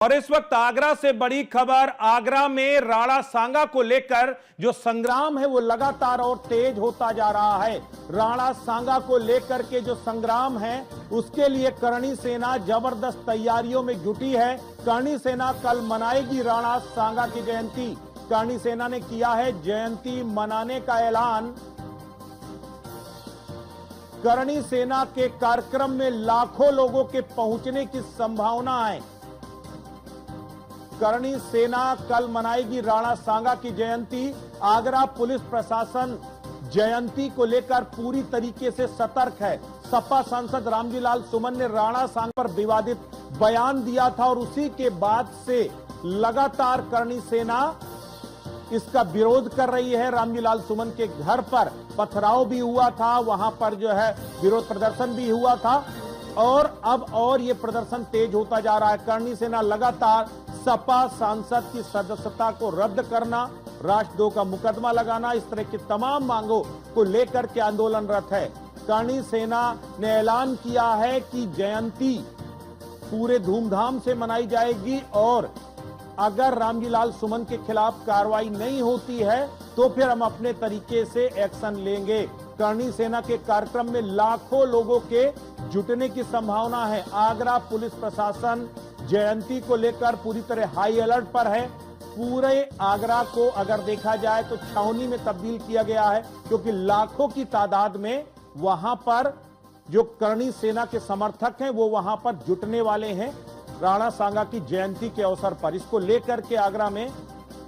और इस वक्त आगरा से बड़ी खबर। आगरा में राणा सांगा को लेकर जो संग्राम है वो लगातार और तेज होता जा रहा है। राणा सांगा को लेकर के जो संग्राम है उसके लिए करणी सेना जबरदस्त तैयारियों में जुटी है। करणी सेना कल मनाएगी राणा सांगा की जयंती। करणी सेना ने किया है जयंती मनाने का ऐलान। करणी सेना के कार्यक्रम में लाखों लोगों के पहुंचने की संभावना है। करणी सेना कल मनाएगी राणा सांगा की जयंती। आगरा पुलिस प्रशासन जयंती को लेकर पूरी तरीके से सतर्क है। सपा सांसद रामजी लाल सुमन ने राणा सांगा पर विवादित बयान दिया था और उसी के बाद से लगातार करणी सेना इसका विरोध कर रही है। रामजी लाल सुमन के घर पर पथराव भी हुआ था, वहां पर जो है विरोध प्रदर्शन भी हुआ था और अब और ये प्रदर्शन तेज होता जा रहा है। करणी सेना लगातार सपा सांसद की सदस्यता को रद्द करना, राष्ट्रद्रोह का मुकदमा लगाना, इस तरह की तमाम मांगों को लेकर के आंदोलनरत है। करणी सेना ने ऐलान किया है कि जयंती पूरे धूमधाम से मनाई जाएगी और अगर रामजी लाल सुमन के खिलाफ कार्रवाई नहीं होती है तो फिर हम अपने तरीके से एक्शन लेंगे। करणी सेना के कार्यक्रम में लाखों लोगों के जुटने की संभावना है। आगरा पुलिस प्रशासन जयंती को लेकर पूरी तरह हाई अलर्ट पर है। पूरे आगरा को अगर देखा जाए तो छावनी में तब्दील किया गया है क्योंकि लाखों की तादाद में वहां पर जो करणी सेना के समर्थक हैं वो वहां पर जुटने वाले हैं राणा सांगा की जयंती के अवसर पर। इसको लेकर के आगरा में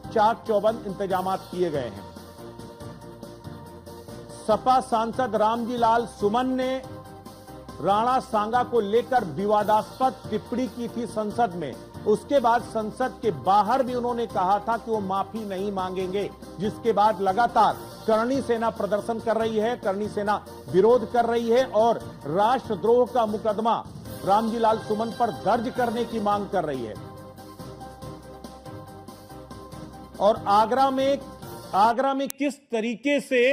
चाक चौबंद इंतजाम किए गए हैं। सपा सांसद रामजी लाल सुमन ने राणा सांगा को लेकर विवादास्पद टिप्पणी की थी संसद में। उसके बाद संसद के बाहर भी उन्होंने कहा था कि वो माफी नहीं मांगेंगे, जिसके बाद लगातार करणी सेना प्रदर्शन कर रही है, करणी सेना विरोध कर रही है और राष्ट्रद्रोह का मुकदमा रामजी लाल सुमन पर दर्ज करने की मांग कर रही है। और आगरा में किस तरीके से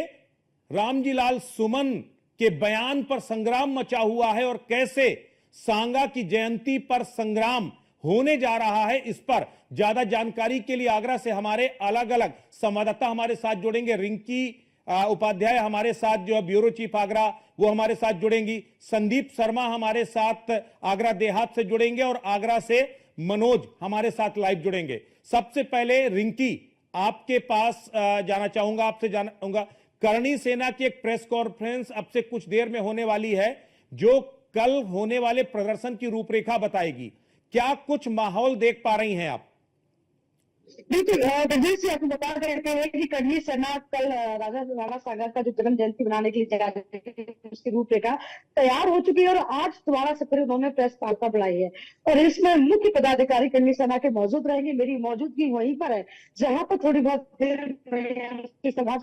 रामजी लाल सुमन के बयान पर संग्राम मचा हुआ है और कैसे सांगा की जयंती पर संग्राम होने जा रहा है, इस पर ज्यादा जानकारी के लिए आगरा से हमारे अलग अलग संवाददाता हमारे साथ जुड़ेंगे। रिंकी उपाध्याय हमारे साथ जो है ब्यूरो चीफ आगरा वो हमारे साथ जुड़ेंगी। संदीप शर्मा हमारे साथ आगरा देहात से जुड़ेंगे और आगरा से मनोज हमारे साथ लाइव जुड़ेंगे। सबसे पहले रिंकी आपके पास जाना चाहूंगा, आपसे जानूंगा करणी सेना की एक प्रेस कॉन्फ्रेंस अब से कुछ देर में होने वाली है जो कल होने वाले प्रदर्शन की रूपरेखा बताएगी। क्या कुछ माहौल देख पा रही हैं आप? बिल्कुल जैसे आपको बता देते हैं कि करणी सेना कल राणा सांगा का जो जन्म जयंती मनाने के लिए तैयार उसकी रूपरेखा तैयार हो चुकी है और आज दोबारा से फिर उन्होंने प्रेस वार्ता बुलाई है और इसमें मुख्य पदाधिकारी करणी सेना के मौजूद रहेंगे। मेरी मौजूदगी वहीं पर है जहां पर थोड़ी बहुत देर सभा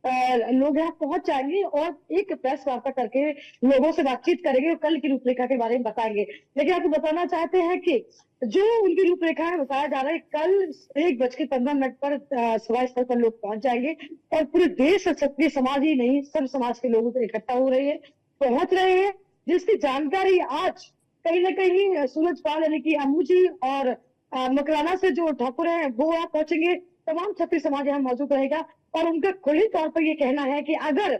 लोग यहाँ पहुंच जाएंगे और एक प्रेस वार्ता करके लोगों से बातचीत करेंगे और कल की रूपरेखा के बारे में बताएंगे। लेकिन आपको बताना चाहते हैं कि जो उनकी रूपरेखा है बताया जा रहा है कल 1:15 पर सभा स्थल पर लोग पहुंच जाएंगे और पूरे देश क्षत्रिय समाज ही नहीं सब समाज के लोग इकट्ठा हो रहे हैं, पहुंच रहे हैं, जिसकी जानकारी आज कहीं ना कहीं सूरजपाल यानी कि अम्मू जी और मकराना से जो ठाकुर है वो यहाँ पहुंचेंगे। तमाम क्षत्रिय समाज यहाँ मौजूद रहेगा और उनका खुले तौर पर यह कहना है कि अगर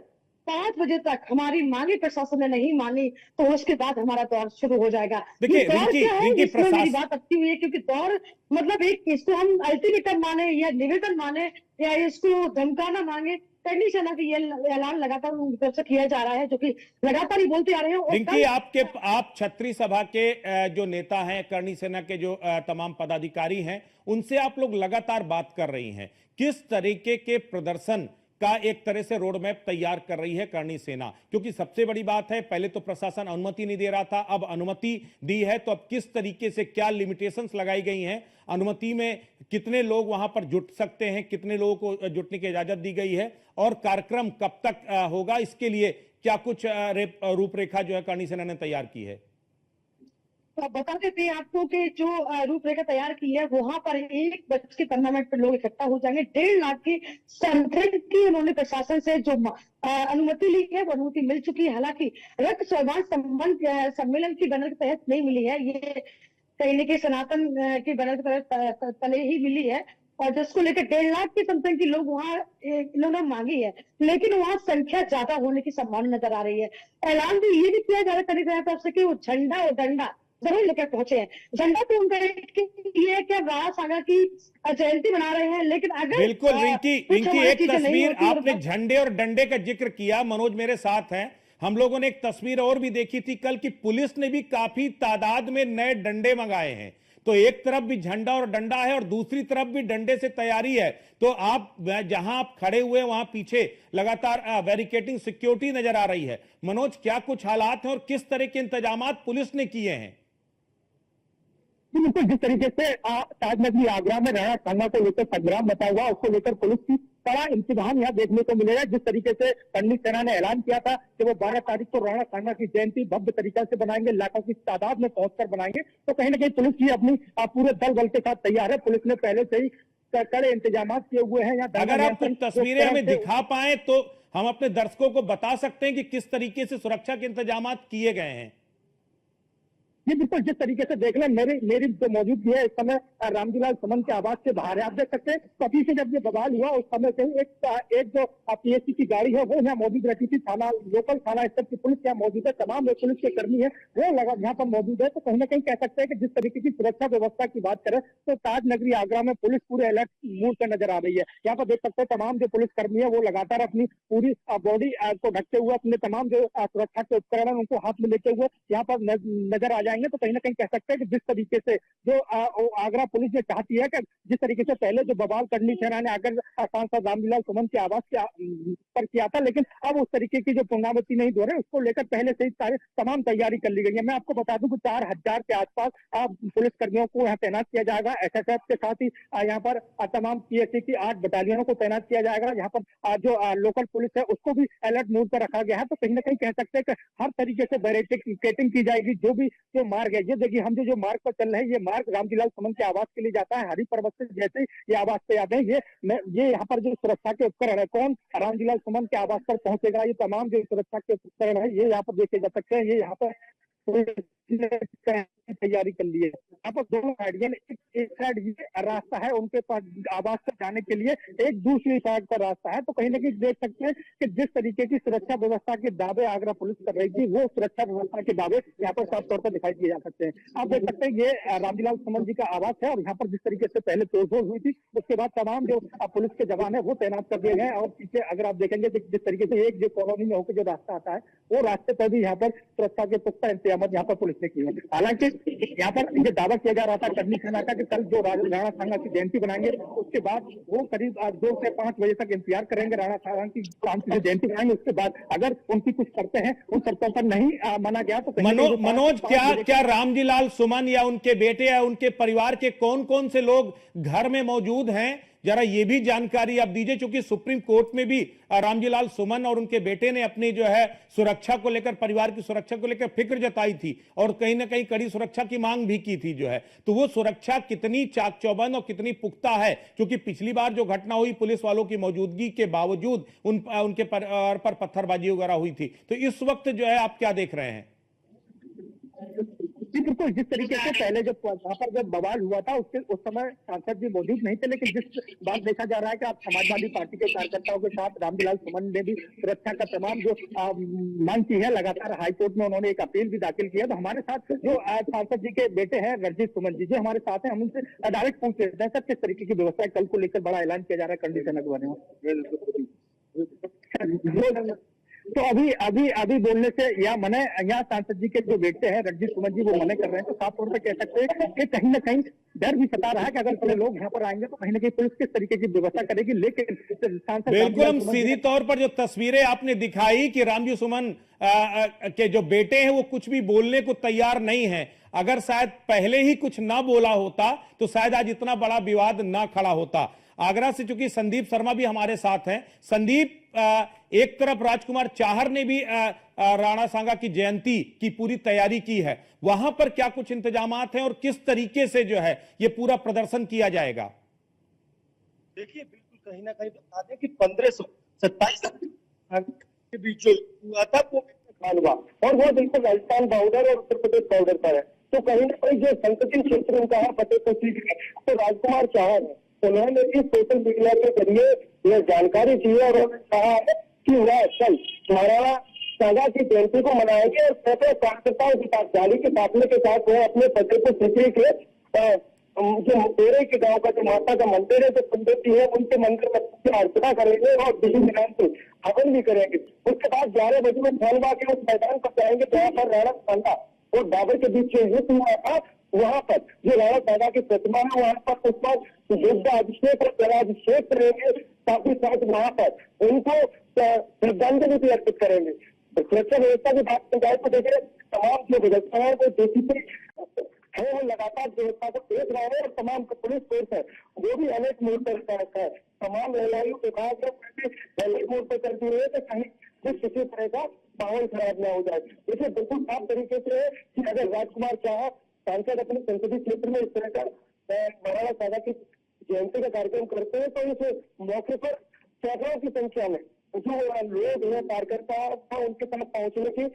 5 बजे तक हमारी मांगे प्रशासन ने नहीं मानी तो उसके बाद हमारा दौर शुरू हो जाएगा। देखिए मेरी बात अटकी हुई है क्योंकि दौर मतलब एक इसको हम अल्टीमेटम माने या निवेदन माने या इसको धमकाना मांगे, करणी सेना की ये ऐलान लगातार उनकी तरफ से किया जा रहा है जो कि लगातार ही बोलते आ रहे हैं। रिंकी आप क्षत्रिय सभा के जो नेता हैं, करणी सेना के जो तमाम पदाधिकारी हैं, उनसे आप लोग लगातार बात कर रही हैं। किस तरीके के प्रदर्शन का एक तरह से रोड मैप तैयार कर रही है करणी सेना? क्योंकि सबसे बड़ी बात है पहले तो प्रशासन अनुमति नहीं दे रहा था, अब अनुमति दी है तो अब किस तरीके से क्या लिमिटेशंस लगाई गई हैं? अनुमति में कितने लोग वहां पर जुट सकते हैं, कितने लोगों को जुटने की इजाजत दी गई है और कार्यक्रम कब तक होगा, इसके लिए क्या कुछ रूपरेखा जो है करणी सेना ने तैयार की है? तो बता देते हैं आपको कि जो रूपरेखा तैयार की है वहां पर 1:15 पर लोग इकट्ठा हो जाएंगे। 1.5 लाख की संख्या की उन्होंने प्रशासन से जो अनुमति ली है वो अनुमति मिल चुकी है। हालांकि रक्त स्वाभिमान सम्मेलन की बैनर के तहत नहीं मिली है, ये कहीं न कहीं सनातन की बनत तले ही मिली है, और जिसको लेकर 1.5 लाख के समथिंग की लोग वहाँ इन्होंने मांगी है, लेकिन वहाँ संख्या ज्यादा होने की संभावना नजर आ रही है। ऐलान भी ये भी किया जा रहा है तरफ से कि वो झंडा और डंडा जरूर लेकर पहुंचे हैं। झंडा तो उनका ये क्या राणा सागा की जयंती मना रहे हैं, लेकिन अगर बिल्कुल रिंकी, कुछ हमारी एक चीजें नहीं तस्वीर होती और आपने झंडे और डंडे का जिक्र किया, मनोज मेरे साथ हैं, हम लोगों ने एक तस्वीर और भी देखी थी कल की, पुलिस ने भी काफी तादाद में नए डंडे मंगाए हैं। तो एक तरफ भी झंडा और डंडा है और दूसरी तरफ भी डंडे से तैयारी है। तो आप जहां आप खड़े हुए वहां पीछे लगातार बैरिकेडिंग सिक्योरिटी नजर आ रही है। मनोज, क्या कुछ हालात हैं और किस तरह के इंतजाम पुलिस ने किए हैं? बिल्कुल, जिस तरीके से ताजनगरी आगरा में राणा सांगा को लेकर संग्राम मचा हुआ, उसको लेकर पुलिस की बड़ा इंतजाम यहाँ देखने को मिलेगा। जिस तरीके से पंडित सेना ने ऐलान किया था कि वो 12 तारीख को राणा सांगा की जयंती भव्य तरीके से बनाएंगे, लाखों की तादाद में पहुंचकर बनाएंगे, तो कहीं ना कहीं पुलिस भी अपनी पूरे दल बल के साथ तैयार है। पुलिस ने पहले से ही कड़े इंतजाम किए हुए हैं। अगर आप कुछ तस्वीरें हमें दिखा पाए तो हम अपने दर्शकों को बता सकते हैं कि किस तरीके से सुरक्षा के इंतजाम किए गए हैं। ये बिल्कुल जिस तरीके से देख लें, मेरी जो मौजूदगी है इस समय रामजीलाल सुमन के आवास के बाहर है। आप देख सकते हैं कभी से जब ये बवाल हुआ उस समय से एक जो पीएससी की गाड़ी है वो यहाँ मौजूद रहती थी। थाना लोकल थाना स्तर की पुलिस यहाँ मौजूद है, तमाम जो पुलिस के कर्मी है वो लगा यहाँ पर मौजूद है। तो कहीं ना कहीं कह सकते हैं कि जिस तरीके की सुरक्षा व्यवस्था की बात करें तो ताज नगरी आगरा में पुलिस पूरे अलर्ट मूड पर नजर आ रही है। यहाँ पर देख सकते हैं तमाम जो पुलिस कर्मी है वो लगातार अपनी पूरी बॉडी को ढकते हुए अपने तमाम जो सुरक्षा के उपकरण है उनको हाथ में लेते हुए यहाँ पर नजर आ जाएंगे। तो कहीं ना कहीं कह सकते हैं कि जिस तरीके से जो आगरा पुलिस ने चाहती है कि जिस तरीके से पहले जो बवाल करनी सेना ने आकर सांसद रामजीलाल सुमन के आवास पर किया था, लेकिन अब उस तरीके की जो पुनरावृत्ति नहीं दोहरे, उसको लेकर पहले से ही सारे तमाम तैयारी कर ली गई है। मैं आपको बता दूं कि 4000 के आसपास पुलिस कर्मियों को यहाँ तैनात किया जाएगा। एसएसएफ के साथ ही यहाँ पर तमाम पीएससी की 8 बटालियनों को तैनात किया जाएगा। यहाँ पर जो लोकल पुलिस है उसको भी अलर्ट मोड पर रखा गया है। तो कहीं ना कहीं कह सकते हैं कि हर तरीके से बैरिकेडिंग की जाएगी। जो मार्ग है, ये देखिए हम जो मार्ग पर चल रहे हैं, ये मार्ग रामजीलाल सुमन के आवास के लिए जाता है। हरी पर्वत से जैसे ये आवास पे आते हैं, ये यहाँ पर जो सुरक्षा के उपकरण है, कौन रामजीलाल सुमन के आवास पर पहुंचेगा, ये तमाम जो सुरक्षा के उपकरण है ये यहाँ पर देखे जा सकते हैं। ये यहाँ पर तैयारी कर ली है। यहाँ पर दोनों साइड, एक साइड ये रास्ता है उनके पास आवास तक जाने के लिए, एक दूसरी साइड का रास्ता है। तो कहीं ना कहीं देख सकते हैं कि जिस तरीके की सुरक्षा व्यवस्था के दावे आगरा पुलिस कर रही थी, वो सुरक्षा व्यवस्था के दावे यहाँ पर साफ तौर पर दिखाई दिए जा सकते हैं। आप देख सकते हैं ये रामजीलाल सुमन जी का आवास है और यहाँ पर जिस तरीके से पहले तोड़फोड़ हुई थी उसके बाद तमाम जो पुलिस के जवान है वो तैनात कर दिए गए। और पीछे अगर आप देखेंगे जिस तरीके से एक जो कॉलोनी में होकर जो रास्ता आता है वो रास्ते पर भी यहाँ पर सुरक्षा के पुख्ता इंतजाम यहाँ पर पुलिस ने किए हैं। हालांकि यहाँ पर ये दावा किया जा रहा था करनी सेना का कि कल जो राणा सांगा की जयंती बनाएंगे उसके बाद वो करीब 2 से 5 बजे तक इंतजार करेंगे राणा सांगा की जयंती बनाएंगे। उसके बाद अगर उनकी कुछ शर्तें हैं उन शर्तों पर नहीं माना गया तो मनोज, क्या रामजीलाल सुमन या उनके बेटे या उनके परिवार के कौन कौन से लोग घर में मौजूद हैं, जरा ये भी जानकारी आप दीजिए, क्योंकि सुप्रीम कोर्ट में भी रामजीलाल सुमन और उनके बेटे ने अपनी जो है सुरक्षा को लेकर, परिवार की सुरक्षा को लेकर फिक्र जताई थी और कहीं ना कहीं कड़ी सुरक्षा की मांग भी की थी जो है। तो वो सुरक्षा कितनी चाक चौबंद और कितनी पुख्ता है, क्योंकि पिछली बार जो घटना हुई पुलिस वालों की मौजूदगी के बावजूद उनके परिवार पर पत्थरबाजी वगैरह हुई थी, तो इस वक्त जो है आप क्या देख रहे हैं? बिल्कुल, जिस तरीके से पहले जब वहां पर जब बवाल हुआ था उस समय सांसद भी मौजूद नहीं थे, लेकिन जिस बात देखा जा रहा है कि आप समाजवादी पार्टी के कार्यकर्ताओं के साथ रामजीलाल सुमन ने भी सुरक्षा का तमाम जो मांग की है, लगातार हाईकोर्ट में उन्होंने एक अपील भी दाखिल किया। तो हमारे साथ जो सांसद जी के बेटे हैं रणजीत सुमन जी, जो हमारे साथ हैं, हम उनसे डायरेक्ट पूछ रहे हैं सर किस तरीके की व्यवस्था कल को लेकर बड़ा ऐलान किया जा रहा है कंडीशन लगवाने में। तो अभी बोलने से या मने यहाँ सांसद जी के जो बेटे हैं रणजीत सुमन जी वो मने कर रहे हैं। तो साफ तौर पर कह सकते हैं कि कहीं ना कहीं डर भी सता रहा है कि अगर थोड़े लोग यहाँ पर आएंगे तो कहीं ना कहीं पुलिस किस तरीके की व्यवस्था करेगी। लेकिन सांसद बिल्कुल, हम सीधी तौर पर जो तस्वीरें आपने दिखाई कि रामजी सुमन के जो बेटे हैं वो कुछ भी बोलने को तैयार नहीं है। अगर शायद पहले ही कुछ ना बोला होता तो शायद आज इतना बड़ा विवाद ना खड़ा होता। आगरा से चूंकि संदीप शर्मा भी हमारे साथ हैं। संदीप, एक तरफ राजकुमार चाहर ने भी राणा सांगा की जयंती की पूरी तैयारी की है, वहां पर क्या कुछ इंतजामात हैं और किस तरीके से जो है ये पूरा प्रदर्शन किया जाएगा? देखिए, बिल्कुल कहीं ना कहीं बता दें कि 1527 के बीच जो हुआ था वो हुआ और वो बिल्कुल राजस्थान बॉर्डर और उत्तर प्रदेश बॉर्डर पर है। तो कहीं ना कहीं जो संसदीय क्षेत्र उनका है फतेहपुर सीकरी, तो राजकुमार चौहान है, उन्होंने भी सोशल मीडिया के जरिए यह जानकारी दी है और उन्होंने कहा है कि वह कल महाराणा सांगा की जयंती को मनाएंगे और सैकड़ों कार्यकर्ताओं के साथ गाड़ी के काफिले के साथ वह अपने फतेहपुर सीकरी के जो मुतेरे के गांव का जो माता का मंदिर है, जो कुंडती है, उनके मंदिर में पूजा अर्चना करेंगे और विधि विधान से हवन भी करेंगे। उसके बाद 11 बजे वो खैलवा के उस मैदान पर जाएंगे जहाँ पर राणा सांगा और बाबर के बीच जो युद्ध हुआ था, वहां पर जो राणा सांगा की प्रतिमा है वहां पर पुष्प युद्ध अभिषेक और जलाभिषेक करेंगे, साथ ही साथ वहां पर उनको श्रद्धांजलि भी अर्पित करेंगे। सुरक्षा व्यवस्था की बात की जाए तो देखिए तमाम जो व्यवस्था है वो डीसीपी है वो लगातार व्यवस्था को देख रहे हैं और तमाम पुलिस फोर्स है वो भी अलर्ट मोड पर रखा है। तमाम एएलआई विभाग अलर्ट मोड पर कर दिए कि कहीं भी किसी तरह का माहौल खराब न हो जाए। देखिए बिल्कुल साफ तरीके से है कि अगर राजकुमार शाह सांसद अपने संसदीय क्षेत्र में इस तरह का महाराणा सांगा की जयंती का कार्यक्रम करते हैं तो इस मौके पर सैकड़ों की संख्या में जो लोग हैं कार्यकर्ता उनके पास पहुंचने की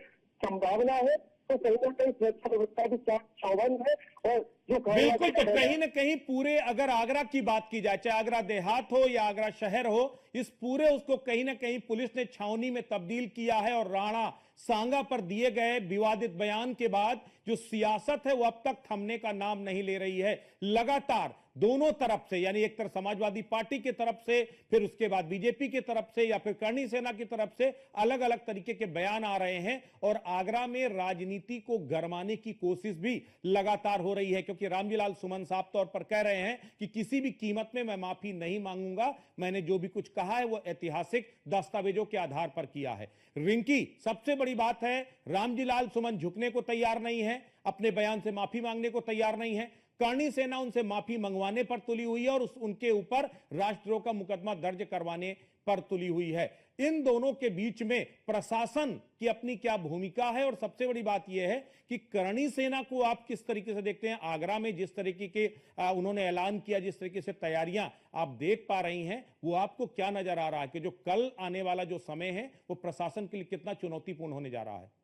संभावना है। तो कहीं ना कहीं सुरक्षा व्यवस्था भी चौबंद है और जो बिल्कुल, तो कहीं ना कहीं पूरे अगर आगरा की बात की जाए, चाहे आगरा देहात हो या आगरा शहर हो, इस पूरे उसको कहीं ना कहीं पुलिस ने छावनी में तब्दील किया है। और राणा सांगा पर दिए गए विवादित बयान के बाद जो सियासत है वो अब तक थमने का नाम नहीं ले रही है। लगातार दोनों तरफ से, यानी एक तरफ समाजवादी पार्टी की तरफ से, फिर उसके बाद बीजेपी की तरफ से या फिर करणी सेना की तरफ से अलग अलग तरीके के बयान आ रहे हैं और आगरा में राजनीति को गरमाने की कोशिश भी लगातार हो रही है, क्योंकि रामजीलाल सुमन साफ तौर पर कह रहे हैं कि किसी भी कीमत में मैं माफी नहीं मांगूंगा, मैंने जो भी कुछ कहा है वो ऐतिहासिक दस्तावेजों के आधार पर किया है। रिंकी, सबसे बड़ी बात है रामजीलाल सुमन झुकने को तैयार नहीं है, अपने बयान से माफी मांगने को तैयार नहीं है। करणी सेना उनसे माफी मंगवाने पर तुली हुई है और उनके ऊपर राष्ट्रद्रोह का मुकदमा दर्ज करवाने पर तुली हुई है। इन दोनों के बीच में प्रशासन की अपनी क्या भूमिका है? और सबसे बड़ी बात यह है कि करणी सेना को आप किस तरीके से देखते हैं? आगरा में जिस तरीके के उन्होंने ऐलान किया, जिस तरीके से तैयारियां आप देख पा रही हैं, वो आपको क्या नजर आ रहा है कि जो कल आने वाला जो समय है वो प्रशासन के लिए कितना चुनौतीपूर्ण होने जा रहा है?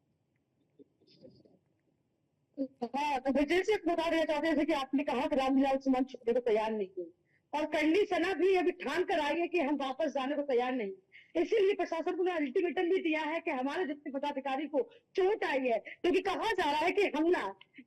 हाँ, तो विजय से बता देना चाहते थे कि आपने कहा कि रामजीलाल सुमन छूटने को तैयार नहीं है और करणी सेना भी अभी ठान कर आई है कि हम वापस जाने को तैयार नहीं। इसीलिए प्रशासन को अल्टीमेटम भी दिया है कि हमारे जितने पदाधिकारी को चोट आई है, क्योंकि कहा जा रहा है कि हमला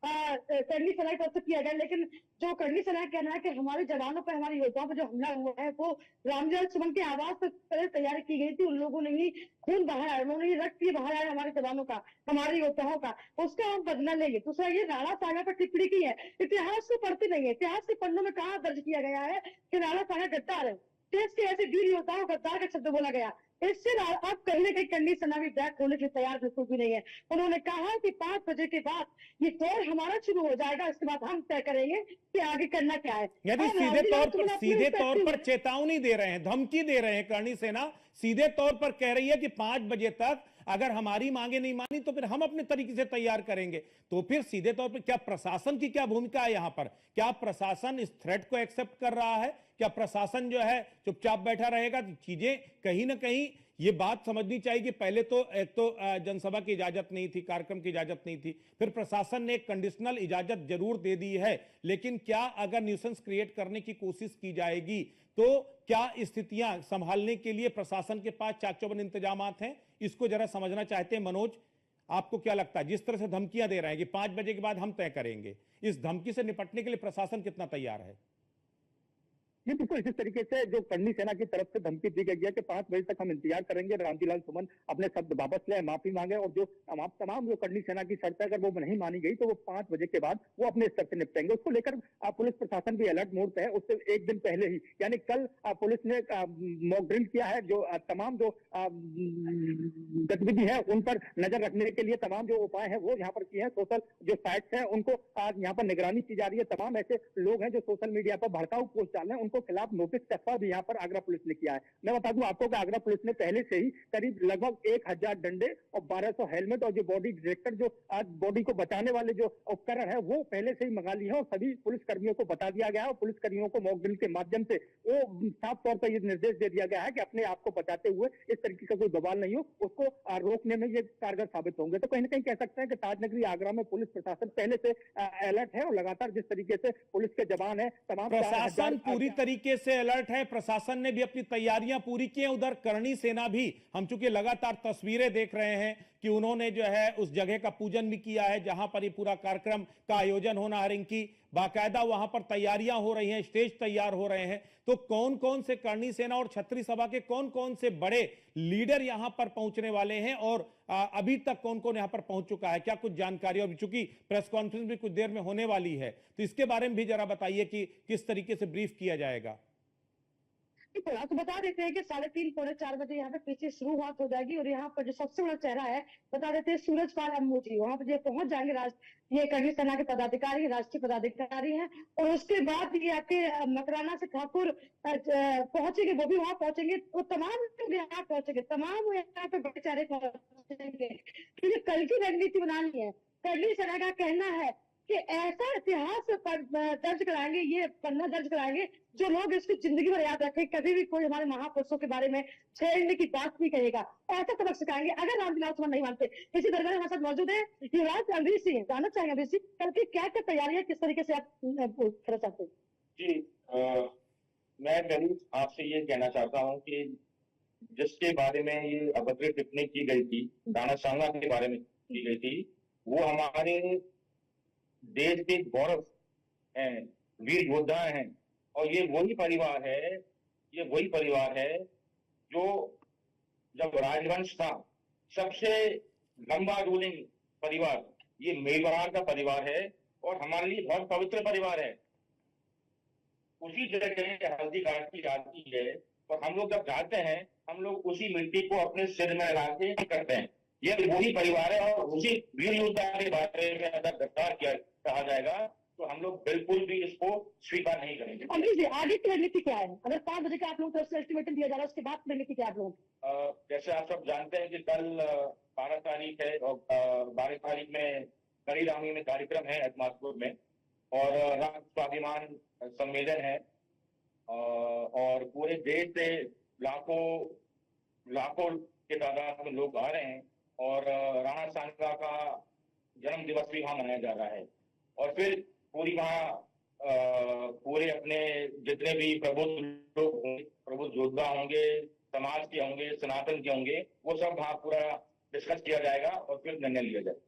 करणी सेना की तरफ से किया गया, लेकिन जो करणी सेना का कहना है कि हमारे जवानों पर, हमारे योद्धाओं पर जो हमला हुआ है वो रामजीलाल सुमन के आवाज पर पहले तैयारी की गई थी। उन लोगों ने ही खून बहाया, उन्होंने ही रक्त भी बहाया हमारे जवानों का, हमारे योद्धाओं का, उसका हम बदला लेंगे। दूसरा ये राणा सांगा पर टिप्पणी की है, इतिहास को पढ़ते नहीं है। इतिहास के पन्नों में कहाँ दर्ज किया गया है कि राणा सांगा गद्दार है? देश के ऐसे वीर योद्धाओं गद्दार का शब्द बोला गया। इससे अब कहीं ना कहीं करणी सेना भी बैक होने के लिए तैयार बिल्कुल भी नहीं है। उन्होंने कहा कि 5 बजे के बाद ये दौर हमारा शुरू हो जाएगा, इसके बाद हम तय करेंगे कि आगे करना क्या है। यानी सीधे तौर पर चेतावनी दे रहे हैं, धमकी दे रहे हैं। करणी सेना सीधे तौर पर कह रही है कि 5 बजे तक अगर हमारी मांगे नहीं मानी तो फिर हम अपने तरीके से तैयार करेंगे। तो फिर सीधे तौर पर क्या प्रशासन की क्या भूमिका है यहां पर? क्या प्रशासन इस थ्रेट को एक्सेप्ट कर रहा है? क्या प्रशासन जो है चुपचाप बैठा रहेगा? चीजें कहीं ना कहीं ये बात समझनी चाहिए कि पहले तो एक तो जनसभा की इजाजत नहीं थी, कार्यक्रम की इजाजत नहीं थी, फिर प्रशासन ने एक कंडीशनल इजाजत जरूर दे दी है, लेकिन क्या अगर न्यूसेंस क्रिएट करने की कोशिश की जाएगी तो क्या स्थितियां संभालने के लिए प्रशासन के पास चाक चौबंद इंतजाम हैं? इसको जरा समझना चाहते हैं। मनोज, आपको क्या लगता है, जिस तरह से धमकियां दे रहे हैं कि 5 बजे के बाद हम तय करेंगे, इस धमकी से निपटने के लिए प्रशासन कितना तैयार है? ये बिल्कुल इसी तरीके से जो करणी सेना की तरफ से धमकी दी गई है कि 5 बजे तक हम इंतजार करेंगे, रामजीलाल सुमन अपने शब्द वापस ले, माफी मांगे और जो तमाम जो करणी सेना की शर्तें अगर वो नहीं मानी गई तो वो 5 बजे के बाद वो अपने स्तर से निपटेंगे। उसको लेकर पुलिस प्रशासन भी अलर्ट मोड पे है। उससे एक दिन पहले ही यानी कल पुलिस ने मॉक ड्रिल किया है। जो तमाम जो गतिविधि है उन पर नजर रखने के लिए तमाम जो उपाय है वो यहाँ पर किए हैं। सोशल जो साइट्स है उनको यहाँ पर निगरानी की जा रही है। तमाम ऐसे लोग हैं जो सोशल मीडिया पर भड़काऊ पोस्ट डाल रहे हैं, उनको के खिलाफ नोटिस का सर्व यहाँ पर आगरा पुलिस ने किया है। मैं बता दूं आपको कि आगरा पुलिस ने पहले से ही करीब लगभग 1000 डंडे और 1200 हेलमेट और जो बॉडी डिटेक्टर, जो बॉडी को बचाने वाले जो उपकरण है, वो पहले से ही मंगा लिए हैं और सभी पुलिस कर्मियों को बता दिया गया है। और पुलिस कर्मियों को मॉक ड्रिल के माध्यम से वो साफ तौर पर ये निर्देश दे दिया गया है कि अपने आप को बचाते हुए इस तरीके का कोई बवाल नहीं हो, उसको रोकने में ये कारगर साबित होंगे। तो कहीं ना कहीं कह सकते हैं कि ताजनगरी आगरा में पुलिस प्रशासन पहले से अलर्ट है और लगातार जिस तरीके से पुलिस के जवान है, तमाम प्रशासन पूरी तरीके से अलर्ट है। प्रशासन ने भी अपनी तैयारियां पूरी की हैं। उधर करणी सेना भी, हम चूंकि लगातार तस्वीरें देख रहे हैं कि उन्होंने जो है उस जगह का पूजन भी किया है जहां पर ये पूरा कार्यक्रम का आयोजन होना है। रिंकी, बाकायदा वहां पर तैयारियां हो रही हैं, स्टेज तैयार हो रहे हैं। तो कौन कौन से करणी सेना और छत्री सभा के कौन कौन से बड़े लीडर यहां पर पहुंचने वाले हैं और अभी तक कौन कौन यहां पर पहुंच चुका है, क्या कुछ जानकारी? और चूंकि प्रेस कॉन्फ्रेंस भी कुछ देर में होने वाली है, तो इसके बारे में भी जरा बताइए कि किस तरीके से ब्रीफ किया जाएगा। तो बता देते हैं कि 3:30 पौने 4 बजे यहाँ पे पीछे शुरुआत हो जाएगी और यहाँ पर जो सबसे बड़ा चेहरा है, बता देते हैं सूरजपाल अम्मू जी, वहां पर ये पहुंच जाएंगे। ये करणी सेना के पदाधिकारी, राष्ट्रीय पदाधिकारी हैं। और उसके बाद ये आपके मकराना से ठाकुर पहुंचेंगे, वो भी वहां पहुंचेंगे। तो तमाम लोग यहाँ पहुंचेंगे, तमाम यहाँ पे बड़े चेहरे पहुंचेंगे, क्योंकि कल की रणनीति बनानी है। करणी सेना का कहना है कि ऐसा इतिहास दर्ज कराएंगे, ये पन्ना दर्ज कराएंगे जो लोग इसकी जिंदगी भर याद रखें। कभी भी कोई हमारे महापुरुषों के बारे में छेड़ने की बात नहीं कहेगा, ऐसा सबक सिखाएंगे अगर रामविलास सुमन नहीं मानते। इसी दरबार हमारे साथ मौजूद है युवराज अमरीश सिंह। जानना चाहेंगे अमरीश सिंह, कल की क्या क्या तैयारी है, किस तरीके से आप करना चाहते हैं? जी, मैं गरीब आपसे ये कहना चाहता हूँ कि जिसके बारे में ये अभद्र टिप्पणी की गई थी, राणा सांगा के बारे में की गई थी, वो हमारे देश के गौरव हैं, वीर योद्धा हैं। और ये वही परिवार है जो जब राजवंश था, सबसे लंबा रूलिंग परिवार ये मेवाड़ का परिवार है और हमारे लिए बहुत पवित्र परिवार है। उसी जगह हल्दी घाटी जाती है और हम लोग जब जाते हैं, हम लोग उसी मिट्टी को अपने सिर में लगा के करते हैं। ये वही परिवार है और उसी वीर योद्धा के बारे में अगर गद्दार कहा जाएगा तो हम लोग बिल्कुल भी इसको स्वीकार नहीं करेंगे। अमरीश जी, आगे की रणनीति क्या है? अगर 5 बजे का आप लोगों को एस्टिमेशन दिया जा रहा है, उसके बाद रणनीति क्या आप लोगों? जैसे आप सब जानते हैं कि कल 12 तारीख है और 12 तारीख में कड़ी रामी में कार्यक्रम है अहमदपुर में और राष्ट्र स्वाभिमान सम्मेलन है और पूरे देश से लाखों के तादाद में लोग आ रहे हैं और राणा सांगा का जन्म दिवस भी वहां मनाया जा रहा है। और फिर पूरे अपने जितने भी प्रबुद्ध लोग होंगे, प्रबुद्ध योद्धा होंगे, समाज के होंगे, सनातन के होंगे, वो सब वहां पूरा डिस्कस किया जाएगा और फिर निर्णय लिया जाएगा।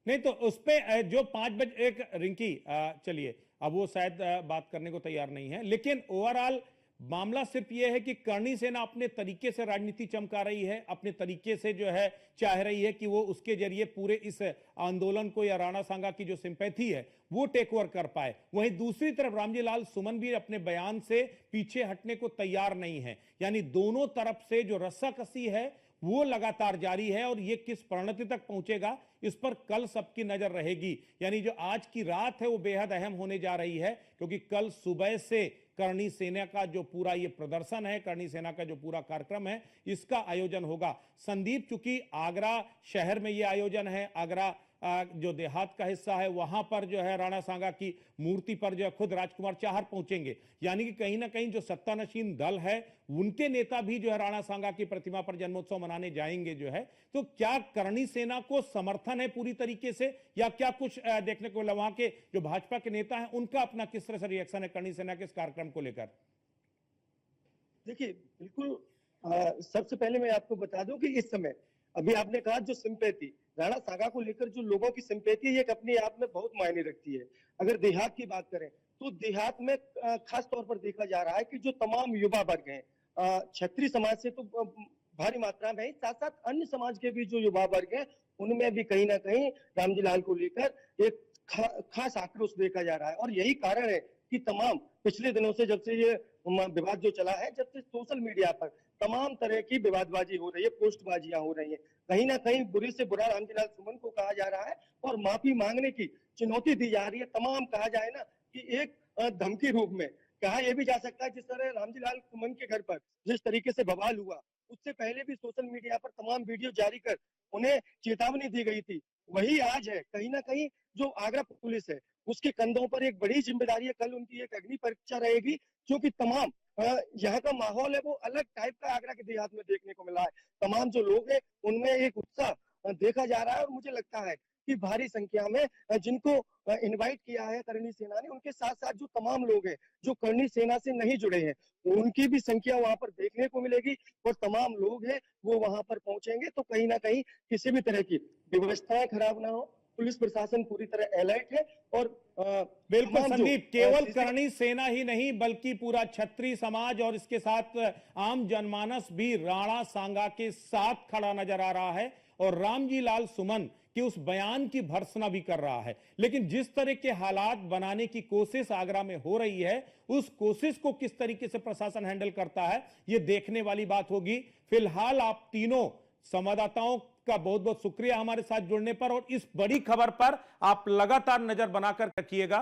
नहीं तो उस पे जो 5 बजे एक रिंकी, चलिए अब वो शायद बात करने को तैयार नहीं है, लेकिन ओवरऑल मामला सिर्फ यह है कि करणी सेना अपने तरीके से राजनीति चमका रही है, अपने तरीके से जो है चाह रही है कि वो उसके जरिए पूरे इस आंदोलन को या राणा सांगा की जो सिंपैथी है वो टेक ओवर कर पाए। वहीं दूसरी तरफ रामजी लाल सुमन भी अपने बयान से पीछे हटने को तैयार नहीं है। यानी दोनों तरफ से जो रस्साकसी है वो लगातार जारी है और ये किस परिणति तक पहुंचेगा इस पर कल सबकी नजर रहेगी। यानी जो आज की रात है वो बेहद अहम होने जा रही है, क्योंकि कल सुबह से करणी सेना का जो पूरा ये प्रदर्शन है, करणी सेना का जो पूरा कार्यक्रम है, इसका आयोजन होगा। संदीप, चूंकि आगरा शहर में ये आयोजन है, आगरा जो देहात का हिस्सा है वहां पर जो है राणा सांगा की मूर्ति पर जो है खुद राजकुमार चाहर पहुंचेंगे। यानी कि कहीं ना कहीं जो सत्तानशीन दल है उनके नेता भी जो है राणा सांगा की प्रतिमा पर जन्मोत्सव मनाने जाएंगे जो है। तो क्या करणी सेना को समर्थन है पूरी तरीके से, या क्या कुछ देखने को वहां के जो भाजपा के नेता हैं उनका अपना किस तरह से रिएक्शन है करणी सेना के इस कार्यक्रम को लेकर? देखिए, बिल्कुल सबसे पहले मैं आपको बता दूं कि इस समय अभी आपने कहा जो सिंपैथी राणा सांगा को लेकर जो लोगों की सिंपैथी है, अपने आप में बहुत मायने रखती है। अगर देहात की बात करें तो देहात में खास तौर पर देखा जा रहा है कि जो तमाम युवा वर्ग हैं, क्षत्रिय समाज से तो भारी मात्रा में है, साथ साथ अन्य समाज के भी जो युवा वर्ग हैं उनमें भी कहीं ना कहीं रामजी लाल को लेकर एक खास आक्रोश देखा जा रहा है। और यही कारण है कि तमाम पिछले दिनों से, जब से ये विवाद जो चला है, जब से सोशल मीडिया पर तमाम तरह की विवादबाजी हो रही है, पोस्टबाजियां हो रही है, कहीं ना कहीं बुरे से बुरा रामजी लाल सुमन को कहा जा रहा है और माफी मांगने की चुनौती दी जा रही है। तमाम कहा जाए ना कि एक धमकी रूप में कहा यह भी जा सकता है जिस तरह रामजी लाल सुमन के घर पर जिस तरीके से बवाल हुआ, उससे पहले भी सोशल मीडिया पर तमाम वीडियो जारी कर उन्हें चेतावनी दी गई थी। वही आज है, कहीं ना कहीं जो आगरा पुलिस है उसके कंधों पर एक बड़ी जिम्मेदारी है। कल उनकी एक अग्नि परीक्षा रहेगी, क्योंकि तमाम यहाँ का माहौल है वो अलग टाइप का आगरा के देहात में देखने को मिला है। तमाम जो लोग हैं उनमें एक उत्साह देखा जा रहा है, और मुझे लगता है कि भारी संख्या में जिनको इनवाइट किया है करणी सेना ने, उनके साथ साथ जो तमाम लोग हैं जो करणी सेना से नहीं जुड़े हैं, उनकी भी संख्या वहां पर देखने को मिलेगी, और तमाम लोग हैं वो वहां पर पहुंचेंगे। तो कहीं ना कहीं किसी भी तरह की व्यवस्थाएं खराब ना हो, पुलिस प्रशासन पूरी तरह अलर्ट है। और बिल्कुल तमाम जो, संदीप, केवल CC करणी सेना ही नहीं बल्कि पूरा क्षत्रिय समाज और इसके साथ आम जनमानस भी राणा सांगा के साथ खड़ा नजर आ रहा है, और रामजी लाल सुमन के उस बयान की भर्त्सना भी कर रहा है। लेकिन जिस तरह के हालात बनाने की कोशिश आगरा में हो रही है, उस कोशिश को किस तरीके से प्रशासन हैंडल करता है, यह देखने वाली बात होगी। फिलहाल आप तीनों संवाददाताओं का बहुत बहुत शुक्रिया हमारे साथ जुड़ने पर, और इस बड़ी खबर पर आप लगातार नजर बनाकर रखिएगा।